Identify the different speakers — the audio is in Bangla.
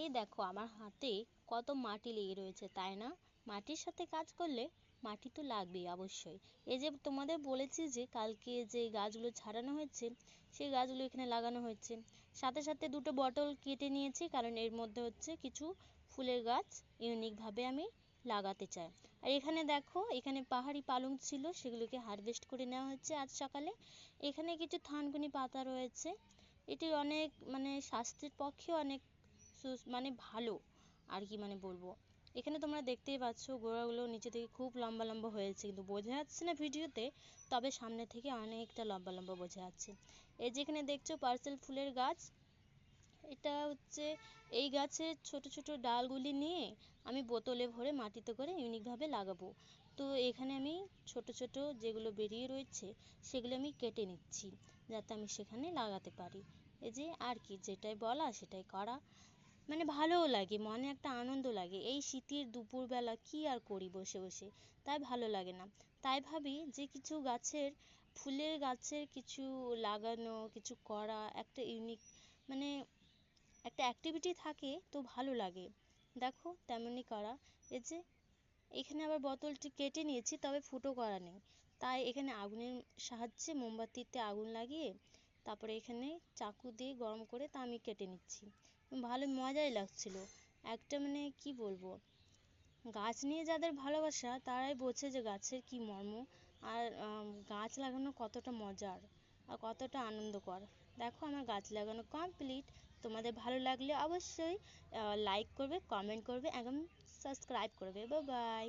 Speaker 1: এই দেখো আমার হাতে কত মাটি লেগে রয়েছে, তাই না? মাটির সাথে কাজ করলে মাটি তো লাগবেই অবশ্যই। এই যে তোমাদের বলেছি যে কালকে যে গাছগুলো ছাড়ানো হয়েছে সেই গাছগুলো এখানে লাগানো হয়েছে। সাথে সাথে দুটো বটল কেটে নিয়েছি, কারণ এর মধ্যে হচ্ছে কিছু ফুলের গাছ ইউনিকভাবে আমি লাগাতে চাই। আর এখানে দেখো, এখানে পাহাড়ি পালং ছিল, সেগুলোকে হারভেস্ট করে নেওয়া হচ্ছে আজ সকালে। এখানে কিছু থানকুনি পাতা রয়েছে, এটি অনেক মানে স্বাস্থ্যের পক্ষে অনেক মানে ভালো আর কি, মানে বলবো। এখানে তোমরা দেখতেই পাচ্ছ গোড়াগুলো নিচে থেকে খুব লম্বা লম্বা হয়েছে, কিন্তু বোঝা যাচ্ছে না ভিডিওতে, তবে সামনে থেকে অনেকটা লম্বা লম্বা বোঝা যাচ্ছে। এই যেখানে দেখছো পার্সেল ফুলের গাছ, এটা হচ্ছে এই গাছের ছোট ছোট ডালগুলি নিয়ে আমি বোতলে ভরে মাটিতে করে ইউনিকভাবে লাগাবো। তো এখানে আমি ছোট ছোট যেগুলো বেরিয়ে রয়েছে সেগুলো আমি কেটে নিচ্ছি, যাতে আমি সেখানে লাগাতে পারি। এই যে আর কি, যেটাই বলা সেটাই করা, মানে ভালোও লাগে, মনে একটা আনন্দ লাগে। এই শীতের দুপুরবেলা কি আর করি বসে বসে, তাই ভালো লাগে না। তাই ভাবি যে কিছু গাছের, ফুলের গাছের কিছু লাগানো, কিছু করা, একটা ইউনিক মানে একটা অ্যাক্টিভিটি থাকে তো ভালো লাগে। দেখো তেমনই করা। এই যে এখানে আবার বোতলটি কেটে নিয়েছি, তবে ফুটো করা নেই। তাই এখানে আগুনের সাহায্যে মোমবাতিতে আগুন লাগিয়ে তারপরে এখানে চাকু দিয়ে গরম করে তা আমি কেটে নিচ্ছি। ভালো মজাই লাগছিল। একটা মানে কি বলবো, গাছ নিয়ে যাদের ভালোবাসা তারাই বোঝে যে গাছের কি মর্ম, আর গাছ লাগানো কতটা মজার আর কতটা আনন্দকর। দেখো আমার গাছ লাগানো কমপ্লিট। তোমাদের ভালো লাগলে অবশ্যই লাইক করবে, কমেন্ট করবে এবং সাবস্ক্রাইব করবে। Bye bye.